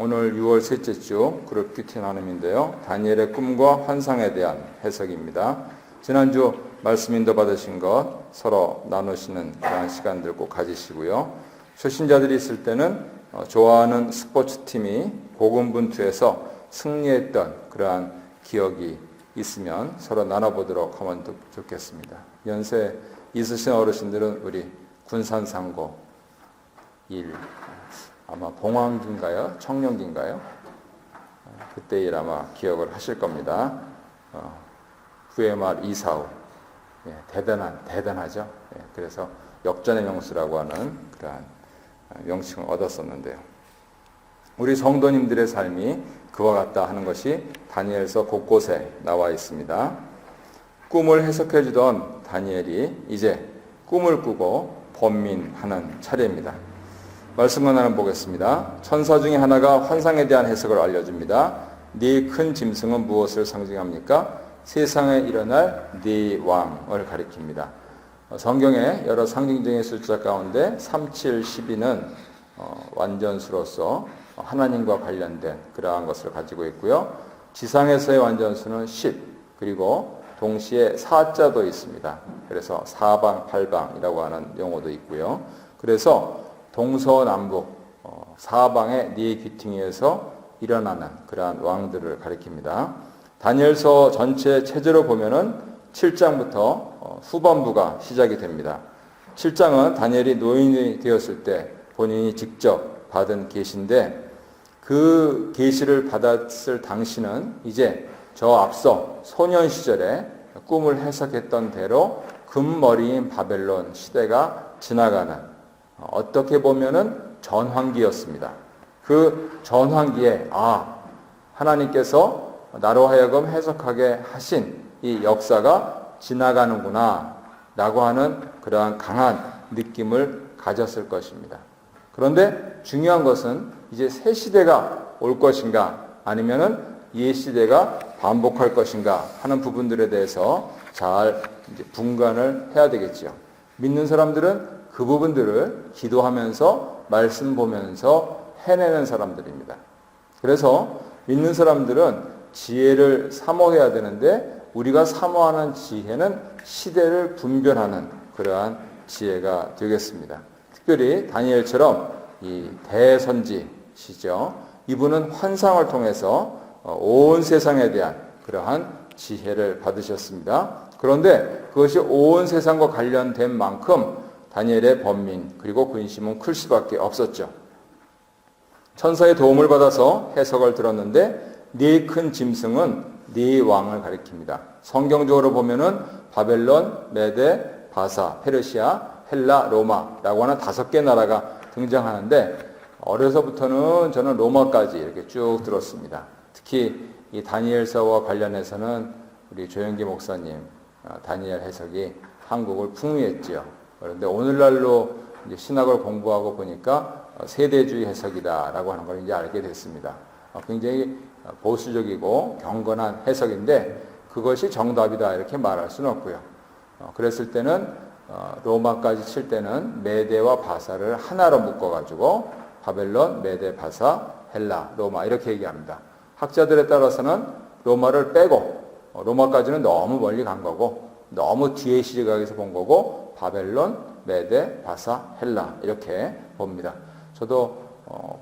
오늘 6월 셋째 주 그룹 큐티 나눔인데요. 다니엘의 꿈과 환상에 대한 해석입니다. 지난주 말씀 인도 받으신 것 서로 나누시는 그런 시간들 꼭 가지시고요. 초신자들이 있을 때는 좋아하는 스포츠팀이 고군분투해서 승리했던 그러한 기억이 있으면 서로 나눠보도록 하면 좋겠습니다. 연세 있으신 어르신들은 우리 군산상고 1 아마 봉황기인가요? 청룡기인가요? 그때 일 아마 기억을 하실 겁니다. VMR 245 대단하죠. 그래서 역전의 명수라고 하는 그러한 명칭을 얻었었는데요. 우리 성도님들의 삶이 그와 같다 하는 것이 다니엘서 곳곳에 나와 있습니다. 꿈을 해석해 주던 다니엘이 이제 꿈을 꾸고 번민하는 차례입니다. 말씀을 나눠 보겠습니다. 천사 중에 하나가 환상에 대한 해석을 알려줍니다. 네 큰 짐승은 무엇을 상징합니까? 세상에 일어날 네 왕을 가리킵니다. 성경의 여러 상징적인 숫자 가운데 3, 7, 12는 완전수로서 하나님과 관련된 그러한 것을 가지고 있고요. 지상에서의 완전수는 10, 그리고 동시에 4자도 있습니다. 그래서 사방, 팔방이라고 하는 용어도 있고요. 그래서 동서남북 사방의 네 귀퉁이에서 일어나는 그러한 왕들을 가리킵니다. 다니엘서 전체 체제로 보면은 7장부터 후반부가 시작이 됩니다. 7장은 다니엘이 노인이 되었을 때 본인이 직접 받은 계시인데 그 계시를 받았을 당시는 이제 저 앞서 소년 시절에 꿈을 해석했던 대로 금머리인 바벨론 시대가 지나가는 어떻게 보면은 전환기였습니다. 그 전환기에 하나님께서 나로 하여금 해석하게 하신 이 역사가 지나가는구나 라고 하는 그러한 강한 느낌을 가졌을 것입니다. 그런데 중요한 것은 이제 새 시대가 올 것인가 아니면은 옛 시대가 반복할 것인가 하는 부분들에 대해서 잘 이제 분간을 해야 되겠죠. 믿는 사람들은 그 부분들을 기도하면서 말씀 보면서 해내는 사람들입니다. 그래서 믿는 사람들은 지혜를 사모해야 되는데 우리가 사모하는 지혜는 시대를 분별하는 그러한 지혜가 되겠습니다. 특별히 다니엘처럼 이 대선지시죠. 이분은 환상을 통해서 온 세상에 대한 그러한 지혜를 받으셨습니다. 그런데 그것이 온 세상과 관련된 만큼 다니엘의 번민 그리고 근심은 클 수밖에 없었죠. 천사의 도움을 받아서 해석을 들었는데 네 큰 짐승은 네 왕을 가리킵니다. 성경적으로 보면은 바벨론, 메데, 바사, 페르시아, 헬라, 로마라고 하는 5개 나라가 등장하는데 어려서부터는 저는 로마까지 이렇게 쭉 들었습니다. 특히 이 다니엘서와 관련해서는 우리 조영기 목사님 다니엘 해석이 한국을 풍미했지요. 그런데 오늘날로 이제 신학을 공부하고 보니까 세대주의 해석이다라고 하는 걸 이제 알게 됐습니다. 굉장히 보수적이고 경건한 해석인데 그것이 정답이다 이렇게 말할 수는 없고요. 그랬을 때는 로마까지 칠 때는 메데와 바사를 하나로 묶어가지고 바벨론, 메데, 바사, 헬라, 로마 이렇게 얘기합니다. 학자들에 따라서는 로마를 빼고 로마까지는 너무 멀리 간 거고 너무 뒤에 시각에서 본 거고 바벨론, 메데, 바사, 헬라 이렇게 봅니다. 저도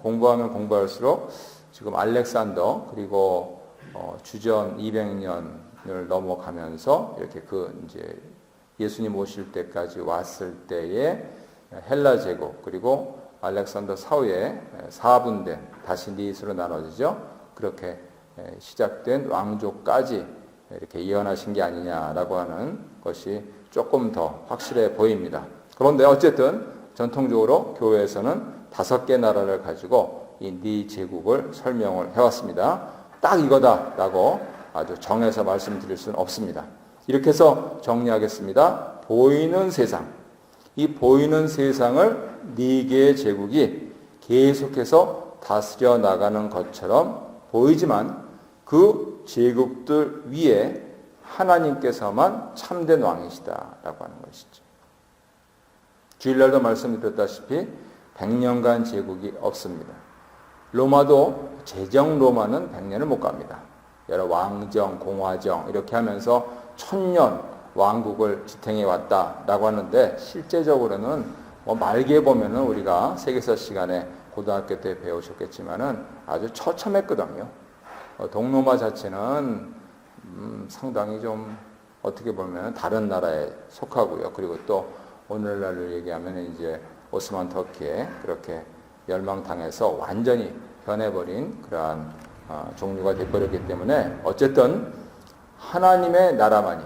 공부하면 공부할수록 지금 알렉산더 그리고 주전 200년을 넘어가면서 이렇게 이제 예수님 오실 때까지 왔을 때의 헬라 제국 그리고 알렉산더 사후에 4분된 다시 니스로 나눠지죠. 그렇게 시작된 왕조까지 이렇게 이어나신 게 아니냐라고 하는 것이 조금 더 확실해 보입니다. 그런데 어쨌든 전통적으로 교회에서는 5개 나라를 가지고 이 네 제국을 설명을 해왔습니다. 딱 이거다라고 아주 정해서 말씀드릴 수는 없습니다. 이렇게 해서 정리하겠습니다. 보이는 세상, 이 보이는 세상을 4개의 제국이 계속해서 다스려 나가는 것처럼 보이지만 그 제국들 위에 하나님께서만 참된 왕이시다라고 하는 것이죠. 주일날도 말씀드렸다시피 100년간 제국이 없습니다. 로마도 제정 로마는 100년을 못 갑니다. 여러 왕정, 공화정 이렇게 하면서 1000년 왕국을 지탱해 왔다라고 하는데 실제적으로는 말기에 보면은 우리가 세계사 시간에 고등학교 때 배우셨겠지만은 아주 처참했거든요. 동로마 자체는 상당히 좀 어떻게 보면 다른 나라에 속하고요. 그리고 또 오늘날로 얘기하면 이제 오스만 터키에 그렇게 멸망당해서 완전히 변해버린 그러한 종류가 되어버렸기 때문에 어쨌든 하나님의 나라만이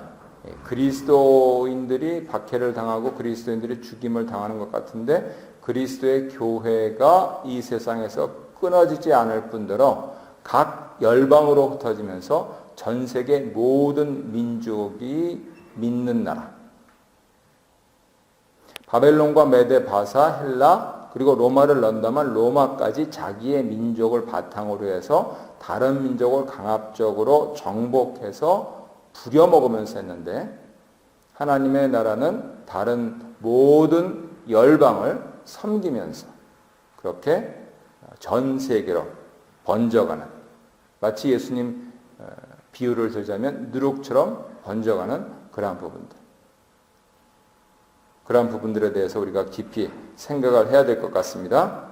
그리스도인들이 박해를 당하고 그리스도인들이 죽임을 당하는 것 같은데 그리스도의 교회가 이 세상에서 끊어지지 않을 뿐더러 각 열방으로 흩어지면서 전 세계 모든 민족이 믿는 나라. 바벨론과 메데, 바사, 헬라 그리고 로마를 넣는다면 로마까지 자기의 민족을 바탕으로 해서 다른 민족을 강압적으로 정복해서 부려먹으면서 했는데 하나님의 나라는 다른 모든 열방을 섬기면서 그렇게 전 세계로 번져가는 마치 예수님 비유를 들자면 누룩처럼 번져가는 그러한 부분들에 대해서 우리가 깊이 생각을 해야 될 것 같습니다.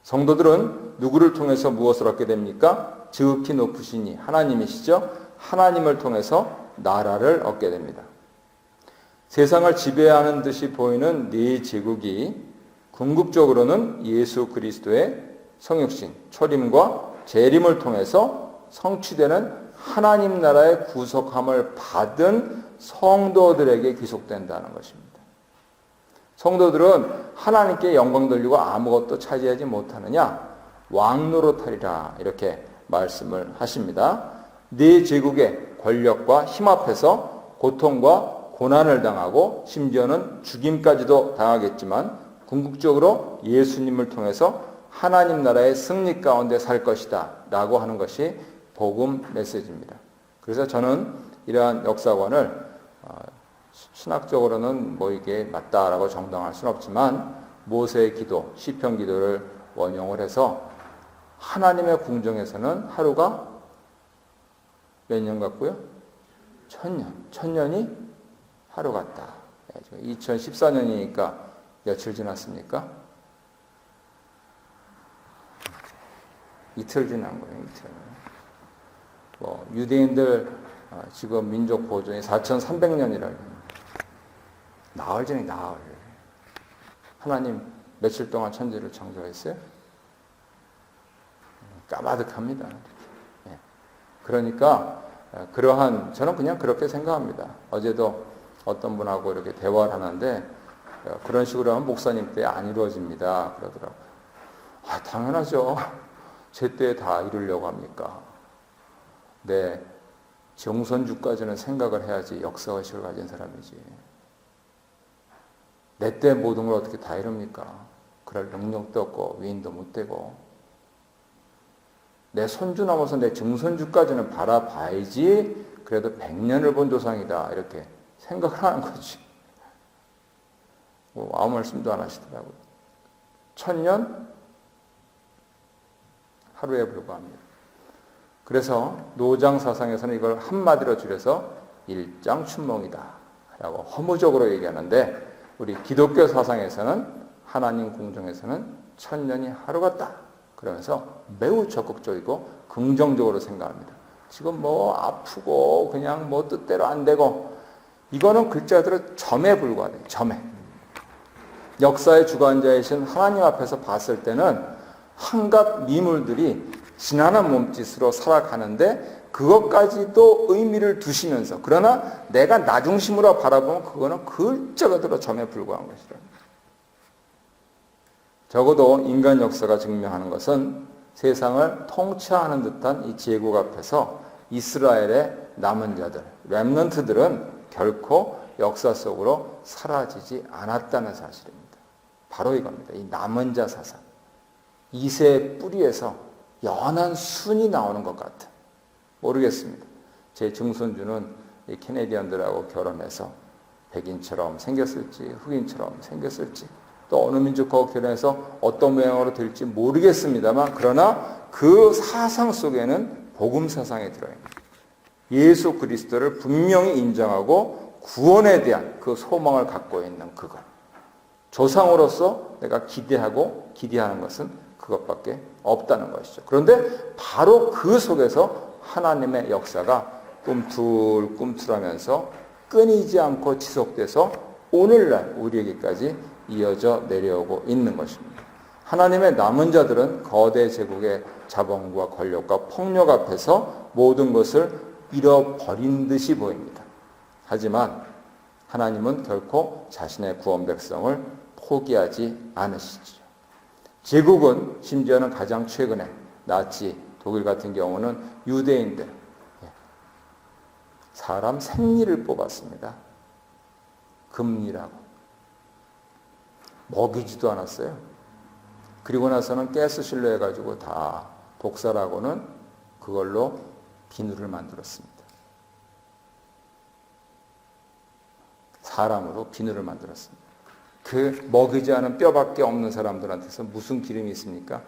성도들은 누구를 통해서 무엇을 얻게 됩니까? 지극히 높으시니 하나님이시죠. 하나님을 통해서 나라를 얻게 됩니다. 세상을 지배하는 듯이 보이는 네 제국이 궁극적으로는 예수 그리스도의 성육신, 초림과 재림을 통해서 성취되는 하나님 나라의 구속함을 받은 성도들에게 귀속된다는 것입니다. 성도들은 하나님께 영광 돌리고 아무것도 차지하지 못하느냐? 왕노릇하리라 이렇게 말씀을 하십니다. 네 제국의 권력과 힘 앞에서 고통과 고난을 당하고 심지어는 죽임까지도 당하겠지만 궁극적으로 예수님을 통해서 하나님 나라의 승리 가운데 살 것이다 라고 하는 것이 복음 메시지입니다. 그래서 저는 이러한 역사관을 신학적으로는 이게 맞다라고 정당할 수는 없지만 모세의 기도, 시편 기도를 원용을 해서 하나님의 궁정에서는 하루가 몇 년 같고요? 1000년. 1000년이 하루 같다. 2014년이니까 며칠 지났습니까? 이틀 지난 거예요. 이틀. 유대인들 지금 민족 보존이 4300년이라고 나흘 전에 나흘. 하나님 며칠 동안 천지를 창조했어요? 까마득합니다. 그러니까 그러한 저는 그냥 그렇게 생각합니다. 어제도 어떤 분하고 이렇게 대화를 하는데 그런 식으로 하면 목사님 때 안 이루어집니다. 그러더라고요. 당연하죠. 제 때에 다 이루려고 합니까? 네, 정선주까지는 생각을 해야지 역사의식을 가진 사람이지. 내 때 모든 걸 어떻게 다 이룹니까? 그럴 능력도 없고 위인도 못 되고 내 손주 넘어서 내 증손주까지는 바라봐야지 그래도 100년을 본 조상이다 이렇게 생각을 하는 거지. 아무 말씀도 안 하시더라고요. 1000년 하루에 불과합니다. 그래서 노장 사상에서는 이걸 한마디로 줄여서 일장춘몽이다 라고 허무적으로 얘기하는데 우리 기독교 사상에서는 하나님 궁정에서는 1000년이 하루 같다 그러면서 매우 적극적이고 긍정적으로 생각합니다. 지금 아프고 그냥 뜻대로 안 되고 이거는 글자대로 점에 불과해요. 점에. 역사의 주관자이신 하나님 앞에서 봤을 때는 한갖 미물들이 지난한 몸짓으로 살아가는데 그것까지도 의미를 두시면서 그러나 내가 나 중심으로 바라보면 그거는 글자가 점에 불과한 것이다. 적어도 인간 역사가 증명하는 것은 세상을 통치하는 듯한 이 제국 앞에서 이스라엘의 남은 자들, 렘넌트들은 결코 역사 속으로 사라지지 않았다는 사실입니다. 바로 이겁니다. 이 남은 자 사상. 이세의 뿌리에서 연한 순이 나오는 것 같은. 모르겠습니다. 제 증손주는 이 캐네디언들하고 결혼해서 백인처럼 생겼을지 흑인처럼 생겼을지 또 어느 민족하고 결혼해서 어떤 모양으로 될지 모르겠습니다만 그러나 그 사상 속에는 복음 사상이 들어있습니다. 예수 그리스도를 분명히 인정하고 구원에 대한 그 소망을 갖고 있는 그것. 조상으로서 내가 기대하는 것은 그것밖에 없다는 것이죠. 그런데 바로 그 속에서 하나님의 역사가 꿈틀꿈틀하면서 끊이지 않고 지속돼서 오늘날 우리에게까지 이어져 내려오고 있는 것입니다. 하나님의 남은 자들은 거대 제국의 자본과 권력과 폭력 앞에서 모든 것을 잃어버린 듯이 보입니다. 하지만 하나님은 결코 자신의 구원 백성을 포기하지 않으시죠. 제국은 심지어는 가장 최근에 나치, 독일 같은 경우는 유대인들, 사람 생리를 뽑았습니다. 금리라고. 먹이지도 않았어요. 그리고 나서는 가스실로 해가지고 다 복사라고는 그걸로 비누를 만들었습니다. 사람으로 비누를 만들었습니다. 그 먹이지 않은 뼈밖에 없는 사람들한테서 무슨 기름이 있습니까?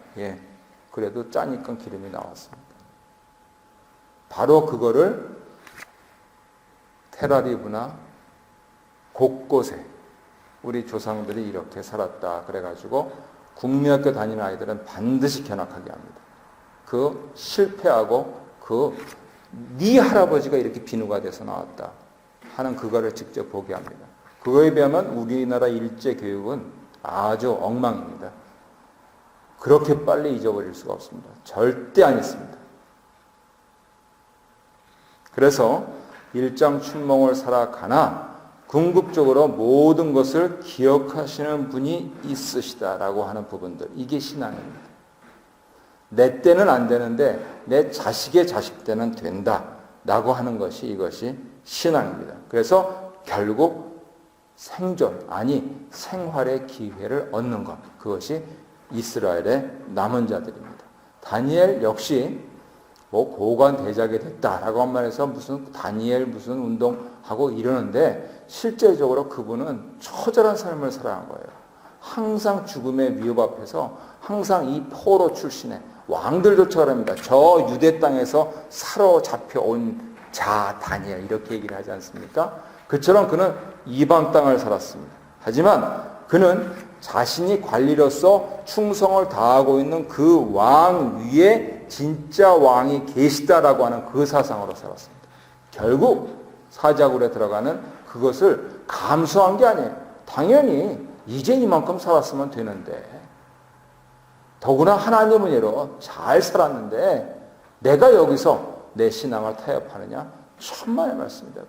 그래도 짜니까 기름이 나왔습니다. 바로 그거를 텔아비브나 곳곳에 우리 조상들이 이렇게 살았다 그래가지고 국민학교 다니는 아이들은 반드시 견학하게 합니다. 그 실패하고 네 할아버지가 이렇게 비누가 돼서 나왔다 하는 그거를 직접 보게 합니다. 그거에 비하면 우리나라 일제 교육은 아주 엉망입니다. 그렇게 빨리 잊어버릴 수가 없습니다. 절대 안 있습니다. 그래서 일장춘몽을 살아가나 궁극적으로 모든 것을 기억하시는 분이 있으시다라고 하는 부분들, 이게 신앙입니다. 내 때는 안 되는데 내 자식의 자식 때는 된다라고 하는 것이 이것이 신앙입니다. 그래서 결국 생존, 아니 생활의 기회를 얻는 것, 그것이 이스라엘의 남은 자들입니다. 다니엘 역시 고관 대작이 됐다라고 한 말해서 무슨 다니엘 무슨 운동하고 이러는데 실제적으로 그분은 처절한 삶을 살아간 거예요. 항상 죽음의 위협 앞에서 항상 이 포로 출신의 왕들조차 그럽니다. 저 유대 땅에서 사로잡혀온 자 다니엘 이렇게 얘기를 하지 않습니까? 그처럼 그는 이방 땅을 살았습니다. 하지만 그는 자신이 관리로서 충성을 다하고 있는 그 왕 위에 진짜 왕이 계시다라고 하는 그 사상으로 살았습니다. 결국 사자굴에 들어가는 그것을 감수한 게 아니에요. 당연히 이제 이만큼 살았으면 되는데 더구나 하나님은 이로 잘 살았는데 내가 여기서 내 신앙을 타협하느냐? 천만의 말씀입니다.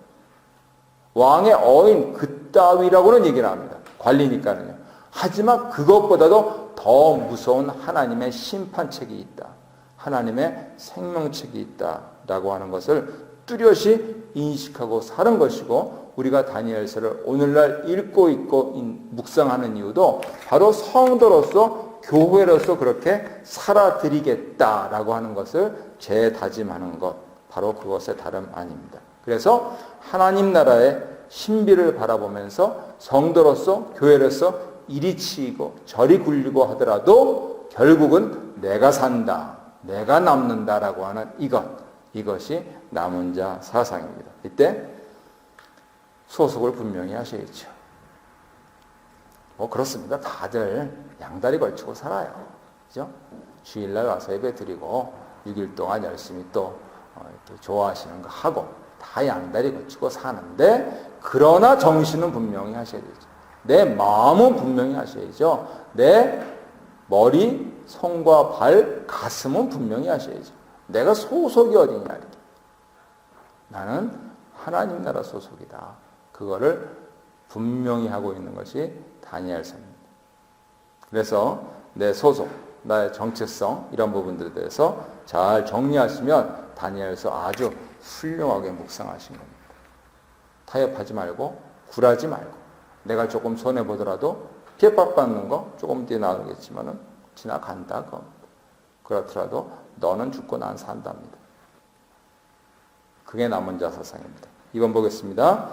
왕의 어인 그따위라고는 얘기를 합니다. 관리니까는요. 하지만 그것보다도 더 무서운 하나님의 심판책이 있다. 하나님의 생명책이 있다라고 하는 것을 뚜렷이 인식하고 사는 것이고 우리가 다니엘서를 오늘날 읽고 있고 묵상하는 이유도 바로 성도로서 교회로서 그렇게 살아드리겠다라고 하는 것을 재다짐하는 것, 바로 그것의 다름 아닙니다. 그래서 하나님 나라의 신비를 바라보면서 성도로서 교회로서 이리 치이고 저리 굴리고 하더라도 결국은 내가 산다, 내가 남는다라고 하는 이것이 남은 자 사상입니다. 이때 소속을 분명히 하셔야죠. 그렇습니다. 다들 양다리 걸치고 살아요. 그죠? 주일날 와서 예배 드리고 6일 동안 열심히 또 이렇게 좋아하시는 거 하고 다 양다리 걸치고 사는데 그러나 정신은 분명히 하셔야 되죠. 내 마음은 분명히 하셔야죠. 내 머리, 손과 발, 가슴은 분명히 하셔야죠. 내가 소속이 어디냐 이렇게. 나는 하나님 나라 소속이다. 그거를 분명히 하고 있는 것이 다니엘서입니다. 그래서 내 소속, 나의 정체성 이런 부분들에 대해서 잘 정리하시면 다니엘서 아주 훌륭하게 묵상하신 겁니다. 타협하지 말고 굴하지 말고 내가 조금 손해보더라도 핍박받는 거 조금 뒤에 나오겠지만은 지나간다. 그렇더라도 너는 죽고 난 산답니다. 그게 남은 자 사상입니다. 이번 보겠습니다.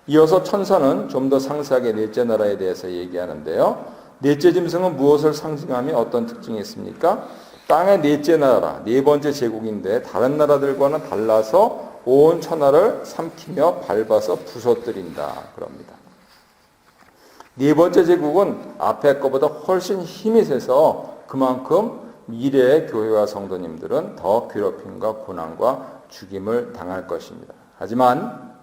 이어서 천사는 좀 더 상세하게 넷째 나라에 대해서 얘기하는데요. 넷째 짐승은 무엇을 상징하며 어떤 특징이 있습니까? 땅의 넷째 나라, 네 번째 제국인데 다른 나라들과는 달라서 온 천하를 삼키며 밟아서 부서뜨린다 그럽니다. 네 번째 제국은 앞에 것보다 훨씬 힘이 세서 그만큼 미래의 교회와 성도님들은 더 괴롭힘과 고난과 죽임을 당할 것입니다. 하지만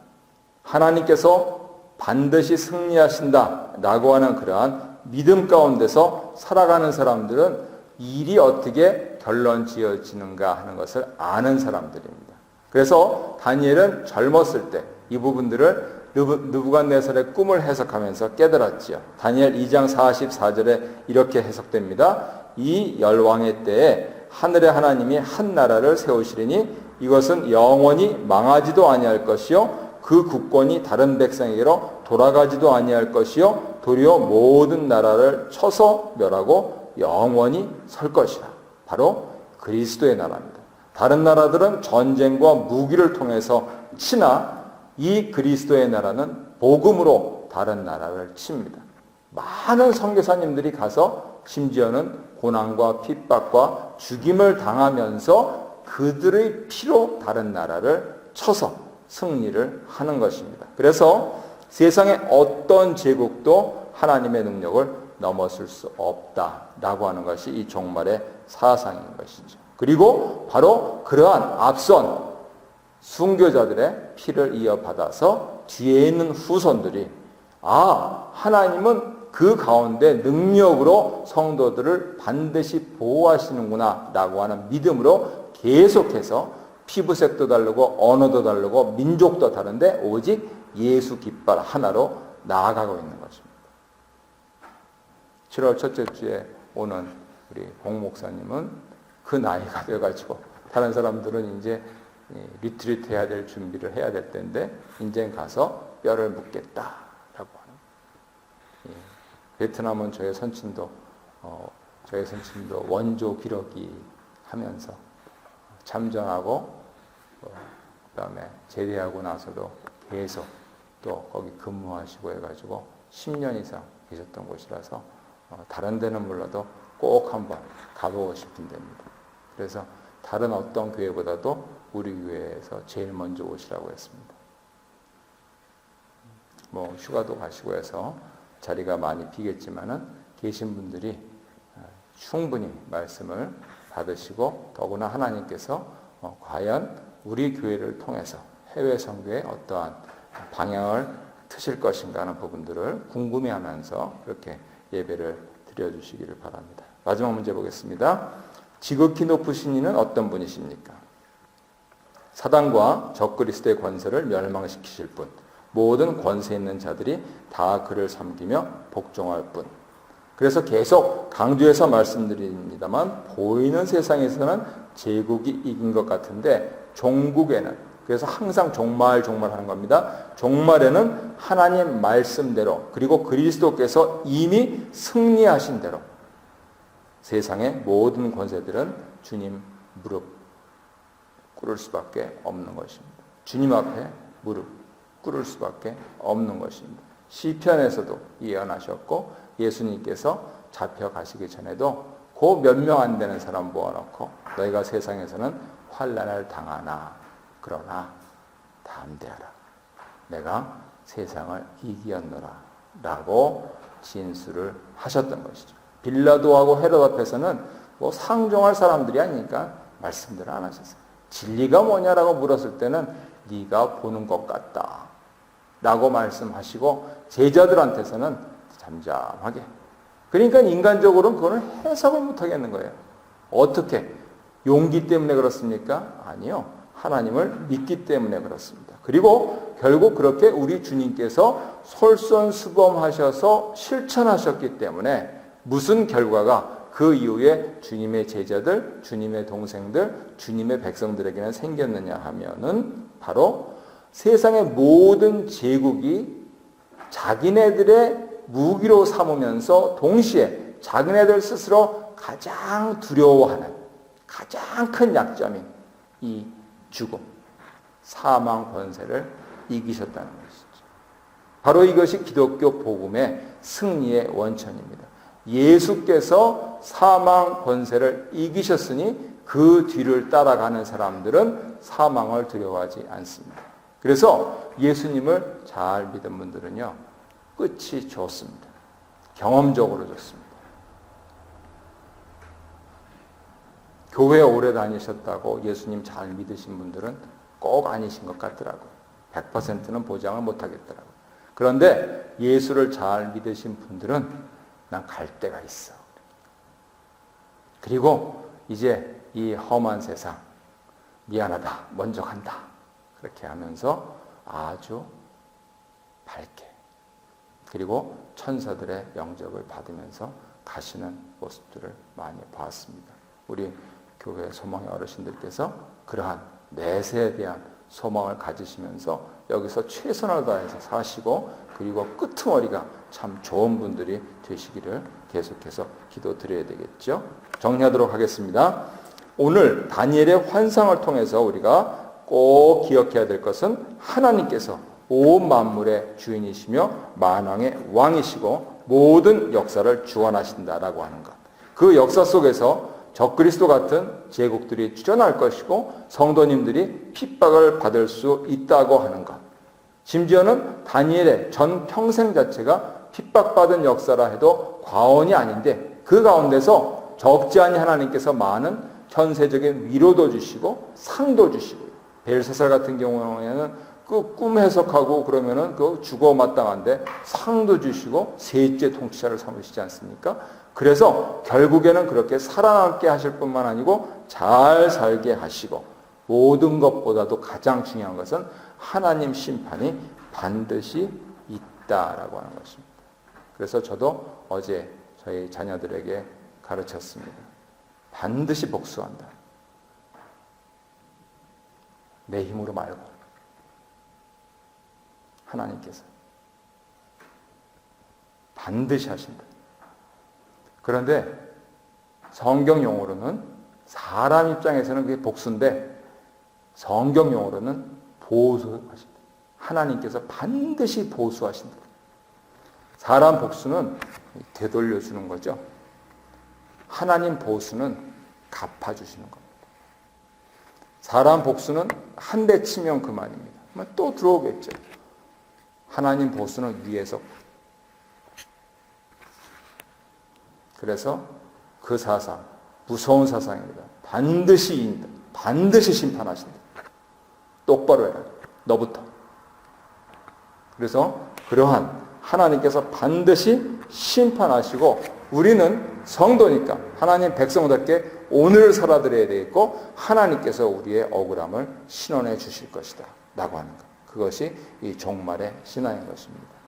하나님께서 반드시 승리하신다라고 하는 그러한 믿음 가운데서 살아가는 사람들은 일이 어떻게 결론 지어지는가 하는 것을 아는 사람들입니다. 그래서 다니엘은 젊었을 때 이 부분들을 느부갓네살의 꿈을 해석하면서 깨달았지요. 다니엘 2장 44절에 이렇게 해석됩니다. 이 열왕의 때에 하늘의 하나님이 한 나라를 세우시리니 이것은 영원히 망하지도 아니할 것이요 그 국권이 다른 백성에게로 돌아가지도 아니할 것이요 도리어 모든 나라를 쳐서 멸하고 영원히 설 것이라. 바로 그리스도의 나라입니다. 다른 나라들은 전쟁과 무기를 통해서 치나 이 그리스도의 나라는 복음으로 다른 나라를 칩니다. 많은 선교사님들이 가서 심지어는 고난과 핍박과 죽임을 당하면서 그들의 피로 다른 나라를 쳐서 승리를 하는 것입니다. 그래서 세상의 어떤 제국도 하나님의 능력을 넘어설 수 없다라고 하는 것이 이 종말의 사상인 것이죠. 그리고 바로 그러한 앞선 순교자들의 피를 이어받아서 뒤에 있는 후손들이 하나님은 그 가운데 능력으로 성도들을 반드시 보호하시는구나 라고 하는 믿음으로 계속해서 피부색도 다르고 언어도 다르고 민족도 다른데 오직 예수 깃발 하나로 나아가고 있는 것입니다. 7월 첫째 주에 오는 우리 봉 목사님은 그 나이가 돼가지고 다른 사람들은 이제 리트리트 해야 될 준비를 해야 될 때인데 이제 가서 뼈를 묻겠다라고 하는. 베트남은 저의 선친도 원조 기러기 하면서 참전하고 그다음에 제대하고 나서도 계속 또 거기 근무하시고 해가지고 10년 이상 계셨던 곳이라서 다른 데는 몰라도 꼭 한번 가보고 싶은 데입니다. 그래서 다른 어떤 교회보다도 우리 교회에서 제일 먼저 오시라고 했습니다. 휴가도 가시고 해서 자리가 많이 비겠지만은 계신 분들이 충분히 말씀을 받으시고 더구나 하나님께서 과연 우리 교회를 통해서 해외 선교에 어떠한 방향을 트실 것인가 하는 부분들을 궁금해하면서 그렇게 예배를 드려주시기를 바랍니다. 마지막 문제 보겠습니다. 지극히 높으신 이는 어떤 분이십니까? 사단과 적그리스도의 권세를 멸망시키실 분, 모든 권세 있는 자들이 다 그를 섬기며 복종할 분. 그래서 계속 강조해서 말씀드립니다만 보이는 세상에서는 제국이 이긴 것 같은데 종국에는, 그래서 항상 종말 하는 겁니다. 종말에는 하나님 말씀대로 그리고 그리스도께서 이미 승리하신 대로 세상의 모든 권세들은 주님 무릎 꿇을 수밖에 없는 것입니다. 주님 앞에 무릎 꿇을 수밖에 없는 것입니다. 시편에서도 예언하셨고 예수님께서 잡혀가시기 전에도 그 몇 명 안 되는 사람 모아놓고 너희가 세상에서는 환난을 당하나 그러나 담대하라. 내가 세상을 이기었노라 라고 진술을 하셨던 것이죠. 빌라도하고 헤롯 앞에서는 상종할 사람들이 아니니까 말씀들을 안 하셨어요. 진리가 뭐냐라고 물었을 때는 네가 보는 것 같다 라고 말씀하시고 제자들한테서는 잠잠하게. 그러니까 인간적으로는 그거는 해석을 못하겠는 거예요. 어떻게? 용기 때문에 그렇습니까? 아니요. 하나님을 믿기 때문에 그렇습니다. 그리고 결국 그렇게 우리 주님께서 솔선수범하셔서 실천하셨기 때문에 무슨 결과가 그 이후에 주님의 제자들, 주님의 동생들, 주님의 백성들에게는 생겼느냐 하면은 바로 세상의 모든 제국이 자기네들의 무기로 삼으면서 동시에 자기네들 스스로 가장 두려워하는 가장 큰 약점인 이 죽음, 사망 권세를 이기셨다는 것이죠. 바로 이것이 기독교 복음의 승리의 원천입니다. 예수께서 사망 권세를 이기셨으니 그 뒤를 따라가는 사람들은 사망을 두려워하지 않습니다. 그래서 예수님을 잘 믿은 분들은요, 끝이 좋습니다. 경험적으로 좋습니다. 교회 오래 다니셨다고 예수님 잘 믿으신 분들은 꼭 아니신 것 같더라고요. 100%는 보장을 못하겠더라고요. 그런데 예수를 잘 믿으신 분들은 난 갈 데가 있어. 그리고 이제 이 험한 세상, 미안하다, 먼저 간다. 그렇게 하면서 아주 밝게, 그리고 천사들의 영접을 받으면서 가시는 모습들을 많이 봤습니다. 우리 교회 소망의 어르신들께서 그러한 내세에 대한 소망을 가지시면서 여기서 최선을 다해서 사시고, 그리고 끄트머리가 참 좋은 분들이 되시기를 계속해서 기도드려야 되겠죠. 정리하도록 하겠습니다. 오늘 다니엘의 환상을 통해서 우리가 꼭 기억해야 될 것은 하나님께서 온 만물의 주인이시며 만왕의 왕이시고 모든 역사를 주관하신다라고 하는 것. 그 역사 속에서 적그리스도 같은 제국들이 출현할 것이고 성도님들이 핍박을 받을 수 있다고 하는 것. 심지어는 다니엘의 전 평생 자체가 핍박받은 역사라 해도 과언이 아닌데, 그 가운데서 적지 않은 하나님께서 많은 현세적인 위로도 주시고 상도 주시고, 벨사살 같은 경우에는 그 꿈 해석하고 그러면은 그 죽어 마땅한데 상도 주시고 셋째 통치자를 삼으시지 않습니까? 그래서 결국에는 그렇게 살아남게 하실 뿐만 아니고 잘 살게 하시고, 모든 것보다도 가장 중요한 것은 하나님 심판이 반드시 있다라고 하는 것입니다. 그래서 저도 어제 저희 자녀들에게 가르쳤습니다. 반드시 복수한다. 내 힘으로 말고 하나님께서 반드시 하신다. 그런데 성경 용어로는, 사람 입장에서는 그게 복수인데 성경 용어로는 보수하신다. 하나님께서 반드시 보수하신다. 사람 복수는 되돌려주는 거죠. 하나님 보수는 갚아주시는 겁니다. 사람 복수는 한 대 치면 그만입니다. 또 들어오겠죠. 하나님 보수는 위에서. 그래서 그 사상, 무서운 사상입니다. 반드시 인다. 반드시 심판하신다. 똑바로 해라. 너부터. 그래서 그러한 하나님께서 반드시 심판하시고, 우리는 성도니까 하나님 백성답게 오늘을 살아드려야 되겠고, 하나님께서 우리의 억울함을 신원해 주실 것이다 라고 하는 것. 그것이 이 종말의 신앙인 것입니다.